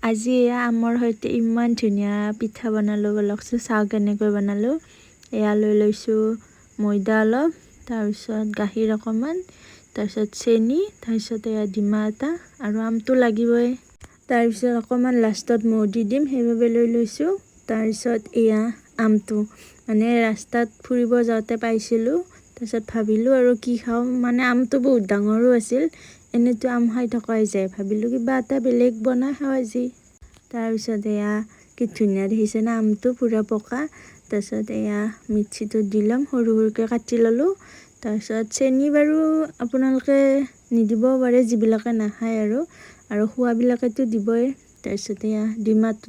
আজি এয়া আমৰ সৈতে ইমান ধুনীয়া পিঠা বনালোঁ বলকচোন চাওঁ কেনেকৈ বনালোঁ। এয়া লৈ লৈছোঁ ময়দা অলপ, তাৰপিছত গাখীৰ অকণমান, তাৰপিছত চেনি, তাৰপিছত এয়া ডিমা এটা আৰু আমটো লাগিবই। তাৰপিছত অকণমান লাষ্টত মৌ দি দিম সেইবাবে লৈ লৈছোঁ। তাৰপিছত এয়া আমটো মানে ৰাস্তাত ফুৰিব যাওঁতে পাইছিলোঁ, তাৰপিছত ভাবিলোঁ আৰু কি খাওঁ, মানে আমটো বহুত ডাঙৰো আছিল, এনেইতো আম খাই থকাই যায়, ভাবিলোঁ কিবা এটা বেলেগ বনাই খাওঁ আজি। তাৰপিছত এয়া কি ধুনীয়া দেখিছে না আমটো পুৰা পকা। তাৰপিছত এয়া মিক্সিটোত দি ল'ম, সৰু সৰুকৈ কাটি ল'লোঁ। তাৰপিছত চেনি বাৰু আপোনালোকে নিদিবও পাৰে যিবিলাকে নাখায় আৰু খোৱাবিলাকেতো দিবই। তাৰপিছত এয়া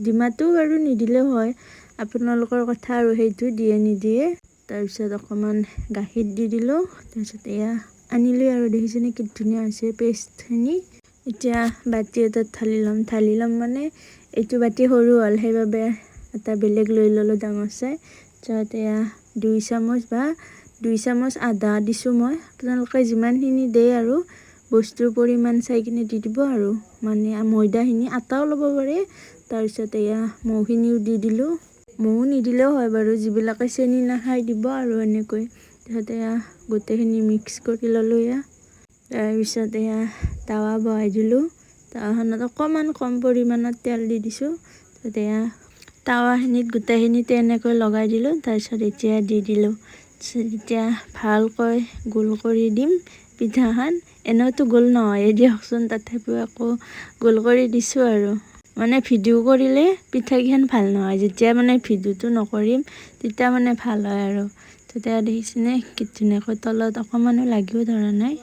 ডিমাটো বাৰু নিদিলেও হয়, আপোনালোকৰ কথা আৰু সেইটো দিয়ে নিদিয়ে। তাৰপিছত অকণমান গাখীৰ দি দিলোঁ। তাৰপিছত এয়া আনিলোঁ আৰু দেখিছেনে কি ধুনীয়া হৈছে পেষ্টখিনি। এতিয়া বাতি এটাত ঢালি ল'ম মানে এইটো বাতি সৰু হ'ল সেইবাবে এটা বেলেগ লৈ ল'লোঁ ডাঙৰ চাই। তাৰপিছত এয়া 2 চামুচ আদা দিছোঁ মই, আপোনালোকে যিমানখিনি দিয়ে আৰু বস্তুৰ পৰিমাণ চাই কিনে দি দিব আৰু মানে ময়দাখিনি আটাও ল'ব পাৰে। তাৰপিছত এয়া মৌখিনিও দি দিলোঁ, মৌ নিদিলেও হয় বাৰু, যিবিলাকে চেনি নাখায় দিব আৰু এনেকৈ। তাৰপিছত এয়া গোটেইখিনি মিক্স কৰি ল'লোঁ এয়া। তাৰপিছত এয়া টাৱা বহাই দিলোঁ, টাৱাখনত অকণমান কম পৰিমাণত তেল দি দিছোঁ। তাৰপিছত এয়া টাৱাখিনিত গোটেইখিনি তেনেকৈ লগাই দিলোঁ। তাৰপিছত এতিয়া দি দিলোঁ, এতিয়া ভালকৈ গোল কৰি দিম পিঠাখন। এনেওতো গোল নহয়েই দিয়কচোন, তথাপিও আকৌ গোল কৰি দিছোঁ আৰু মানে ভিডিঅ' কৰিলে পিঠাকেইখন ভাল নহয়, যেতিয়া মানে ভিডিঅ'টো নকৰিম তেতিয়া মানে ভাল হয় আৰু। তেতিয়া দেখিছেনে কি ধুনীয়াকৈ তলত অকণমানো লাগিও ধৰা নাই।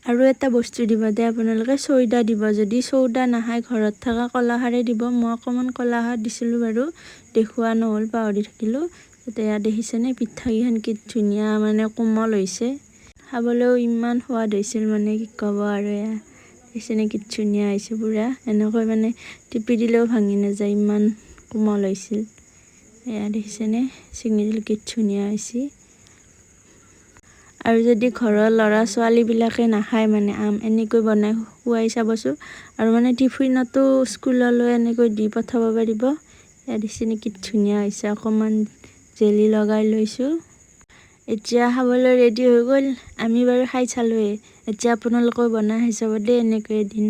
আৰু এটা বস্তু দিব দে আপোনালোকে, চৌদা দিব, যদি চৌদা নাখায় ঘৰত থকা কলাখাৰে দিব। মই অকণমান কলাখাৰ দিছিলোঁ বাৰু, দেখুওৱা নহ'ল পাহৰি থাকিলোঁ। তেতিয়া দেখিছেনে পিঠাকেইখন কি ধুনীয়া মানে কোমল হৈছে, খাবলৈও ইমান সোৱাদ হৈছিল মানে কি ক'ব আৰু। এয়া দেখিছেনে কি ধুনীয়া হৈছে পুৰা, এনেকৈ মানে টিপি দিলেও ভাঙি নাযায়, ইমান কোমল হৈছিল। এয়া দেখিছেনে ছিঙি দিলে কি ধুনীয়া হৈছে। আৰু যদি ঘৰৰ ল'ৰা ছোৱালীবিলাকে নাখায় মানে আম, এনেকৈ বনাই খুৱাই চাবচোন। আৰু মানে টিফিনতো স্কুললৈ এনেকৈ দি পঠাব পাৰিব। এয়া দেখিছেনে কি ধুনীয়া হৈছে, অকণমান জেলি লগাই লৈছোঁ। এতিয়া খাবলৈ ৰেডি হৈ গ'ল, আমি বাৰু খাই চালোঁৱেই। এতিয়া আপোনালোকেও বনাই খাই চাব দেই এনেকৈ এদিন।